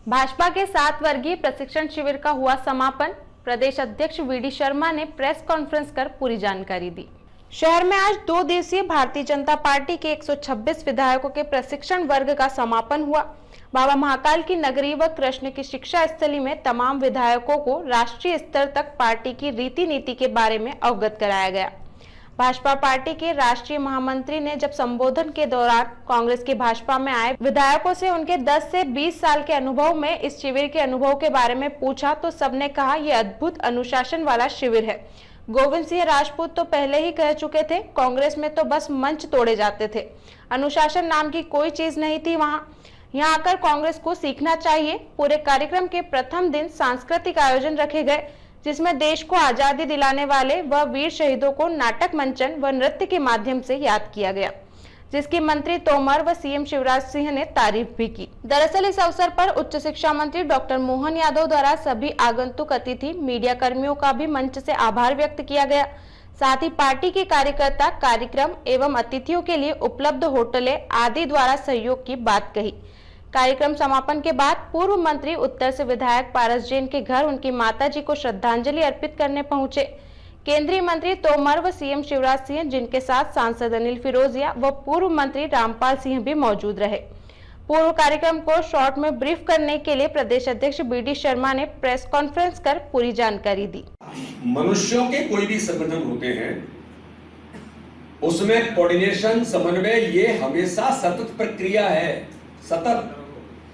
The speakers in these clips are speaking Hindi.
भाजपा के 7 वर्गीय प्रशिक्षण शिविर का हुआ समापन। प्रदेश अध्यक्ष वीडी शर्मा ने प्रेस कॉन्फ्रेंस कर पूरी जानकारी दी। शहर में आज 2 दिवसीय भारतीय जनता पार्टी के 126 विधायकों के प्रशिक्षण वर्ग का समापन हुआ। बाबा महाकाल की नगरी व कृष्ण की शिक्षा स्थली में तमाम विधायकों को राष्ट्रीय स्तर तक पार्टी की रीति नीति के बारे में अवगत कराया गया। भाजपा पार्टी के राष्ट्रीय महामंत्री ने जब संबोधन के दौरान कांग्रेस के भाजपा में आए विधायकों से उनके 10 से 20 साल के अनुभव में इस शिविर के अनुभव के बारे में पूछा तो सबने कहा यह अद्भुत अनुशासन वाला शिविर है। गोविंद सिंह राजपूत तो पहले ही कह चुके थे, कांग्रेस में तो बस मंच तोड़े जाते थे, अनुशासन नाम की कोई चीज नहीं थी। यहाँ आकर कांग्रेस को सीखना चाहिए। पूरे कार्यक्रम के प्रथम दिन सांस्कृतिक आयोजन रखे गए, जिसमें देश को आजादी दिलाने वाले व वीर शहीदों को नाटक मंचन व नृत्य के माध्यम से याद किया गया, जिसकी मंत्री तोमर व सीएम शिवराज सिंह ने तारीफ भी की। दरअसल इस अवसर पर उच्च शिक्षा मंत्री डॉक्टर मोहन यादव द्वारा सभी आगंतुक अतिथि मीडिया कर्मियों का भी मंच से आभार व्यक्त किया गया। साथ ही पार्टी के कार्यकर्ता कार्यक्रम एवं अतिथियों के लिए उपलब्ध होटलें आदि द्वारा सहयोग की बात कही। कार्यक्रम समापन के बाद पूर्व मंत्री उत्तर से विधायक पारस जैन के घर उनकी माताजी को श्रद्धांजलि अर्पित करने पहुंचे। केंद्रीय मंत्री तोमर व सीएम शिवराज सिंह, जिनके साथ सांसद अनिल फिरोजिया व पूर्व मंत्री रामपाल सिंह भी मौजूद रहे। पूर्व कार्यक्रम को शॉर्ट में ब्रीफ करने के लिए प्रदेश अध्यक्ष बीडी शर्मा ने प्रेस कॉन्फ्रेंस कर पूरी जानकारी दी। मनुष्यों के कोई भी संगठन होते हैं, उसमें कोऑर्डिनेशन, समन्वय ये हमेशा सतत प्रक्रिया है। सतत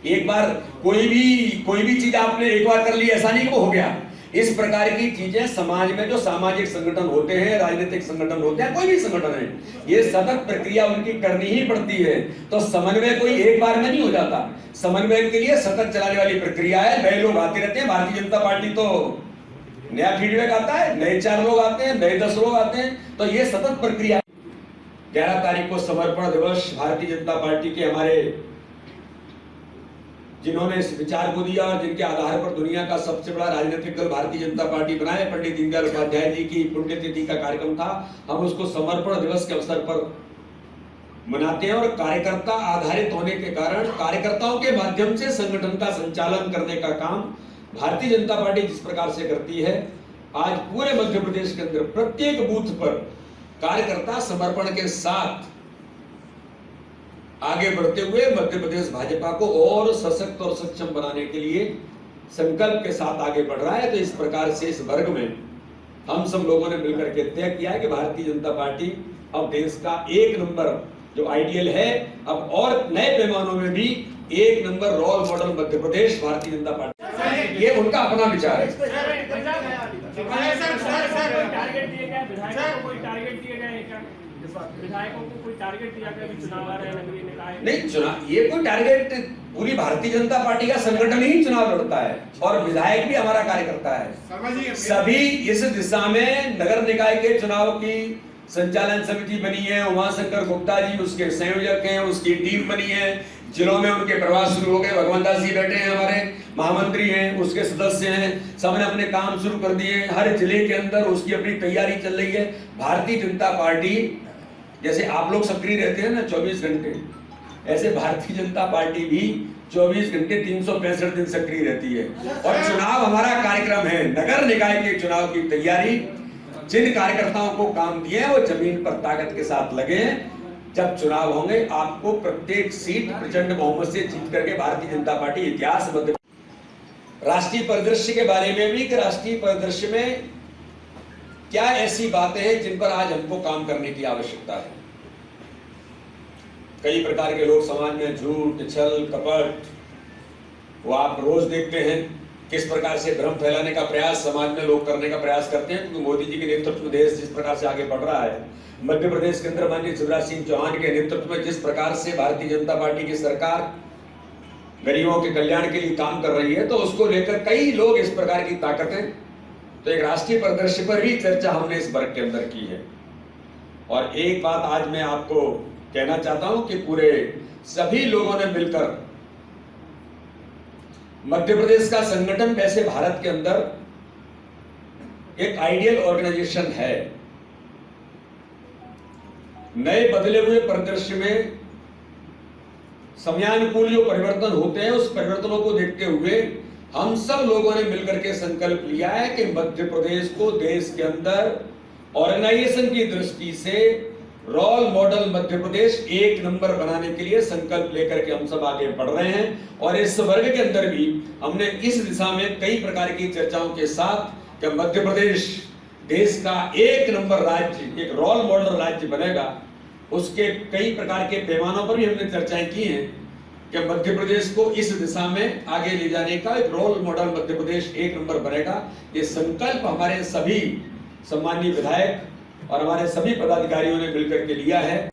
एक बार कोई भी चीज आपने एक बार कर ली, ऐसा नहीं कि वो हो गया। इस प्रकार की चीजें समाज में जो सामाजिक संगठन होते हैं, राजनीतिक संगठन होते हैं, कोई भी संगठन है, ये सतत प्रक्रिया उनकी करनी ही पड़ती है। तो समन्वय कोई एक बार में नहीं हो जाता। समन्वय के लिए सतत चलाने वाली प्रक्रिया है। नए लोग आते रहते हैं। भारतीय जनता पार्टी तो नया फीडबैक आता है, नए 4 लोग आते हैं, नए 10 लोग आते हैं, तो ये सतत प्रक्रिया। 11 तारीख को समर्पण दिवस भारतीय जनता पार्टी के हमारे जिन्होंने इस विचार को दिया और जिनके आधार पर दुनिया का सबसे बड़ा राजनीतिक दल भारतीय जनता पार्टी बनाए, पंडित दीनदयाल उपाध्याय जी की पुण्यतिथि का कार्यक्रम था। हम उसको समर्पण दिवस के अवसर पर मनाते हैं और कार्यकर्ता आधारित होने के कारण कार्यकर्ताओं के माध्यम से संगठन का संचालन करने का काम भारतीय जनता पार्टी जिस प्रकार से करती है, आज पूरे मध्य प्रदेश के अंदर प्रत्येक बूथ पर कार्यकर्ता समर्पण के साथ आगे बढ़ते हुए मध्य प्रदेश भाजपा को और सशक्त और सक्षम बनाने के लिए संकल्प के साथ आगे बढ़ रहा है। तो इस प्रकार से इस वर्ग में हम सब लोगों ने मिलकर के तय किया है कि भारतीय जनता पार्टी अब देश का 1 नंबर जो आइडियल है, अब और नए पैमानों में भी 1 number roll model Madhya Pradesh Bharatiya Janata party, ये उनका अपना विचार है। विधायकों को कोई टारगेट दिया गया? चुनाव आ रहे हैं, नगरीय निकाय नहीं, चुनाव ये कोई टारगेट, पूरी भारतीय जनता पार्टी का संगठन ही चुनाव लड़ता है और विधायक भी हमारा कार्यकर्ता है। सभी इस दिशा में नगर निकाय के चुनाव की संचालन समिति बनी है। उमाशंकर गुप्ता जी उसके संयोजक हैं, उसकी टीम बनी है। जिलों में उनके प्रवास शुरू हो गए। भगवंत दास जी बैठे हैं, हमारे महामंत्री हैं, उसके सदस्य हैं, सबने अपने काम शुरू कर दिए। हर जिले के अंदर उसकी अपनी तैयारी चल रही है। भारतीय जनता पार्टी, जैसे आप लोग सक्रिय रहते हैं ना 24 घंटे, ऐसे भारतीय जनता पार्टी भी 24 घंटे 365 दिन सक्रिय रहती है। और चुनाव हमारा कार्यक्रम है, नगर निकाय के चुनाव की तैयारी। जिन कार्यकर्ताओं को काम दिए वो जमीन पर ताकत के साथ लगे। जब चुनाव होंगे आपको प्रत्येक सीट प्रचंड बहुमत से जीत करके भारतीय जनता पार्टी इतिहास बदल। राष्ट्रीय परिदृश्य के बारे में भी कि राष्ट्रीय परिदृश्य में क्या ऐसी बातें हैं जिन पर आज हमको काम करने की आवश्यकता है। कई प्रकार के लोग समाज में झूठ, छल, कपट, वो आप रोज देखते हैं किस प्रकार से भ्रम फैलाने का प्रयास समाज में लोग करने का प्रयास करते हैं। क्योंकि मोदी जी के नेतृत्व में देश जिस प्रकार से आगे बढ़ रहा है, मध्य प्रदेश के अंदर माननीय शिवराज सिंह चौहान के नेतृत्व में जिस प्रकार से भारतीय जनता पार्टी की सरकार गरीबों के कल्याण के लिए काम कर रही है, तो उसको लेकर कई लोग इस प्रकार की ताकतें, तो एक राष्ट्रीय परिदृश्य पर भी चर्चा हमने इस वर्ग के अंदर की है। और एक बात आज मैं आपको कहना चाहता हूं कि पूरे सभी लोगों ने मिलकर मध्य प्रदेश का संगठन वैसे भारत के अंदर एक आइडियल ऑर्गेनाइजेशन है। नए बदले हुए परिदृश्य में समयानुकूल जो परिवर्तन होते हैं उस परिवर्तनों को देखते हुए हम सब लोगों ने मिलकर के संकल्प लिया है कि मध्य प्रदेश को देश के अंदर ऑर्गेनाइजेशन की दृष्टि से रोल मॉडल मध्य प्रदेश एक नंबर बनाने के लिए संकल्प लेकर के हम सब आगे बढ़ रहे हैं। और इस वर्ग के अंदर भी हमने इस दिशा में कई प्रकार की चर्चाओं के साथ कि मध्य प्रदेश देश का एक नंबर राज्य, एक रोल मॉडल राज्य बनेगा, उसके कई प्रकार के पैमानों पर भी हमने चर्चाएं की हैं कि मध्य प्रदेश को इस दिशा में आगे ले जाने का एक रोल मॉडल मध्य प्रदेश एक नंबर बनेगा। ये संकल्प हमारे सभी सम्मानीय विधायक और हमारे सभी पदाधिकारियों ने मिलकर के लिया है।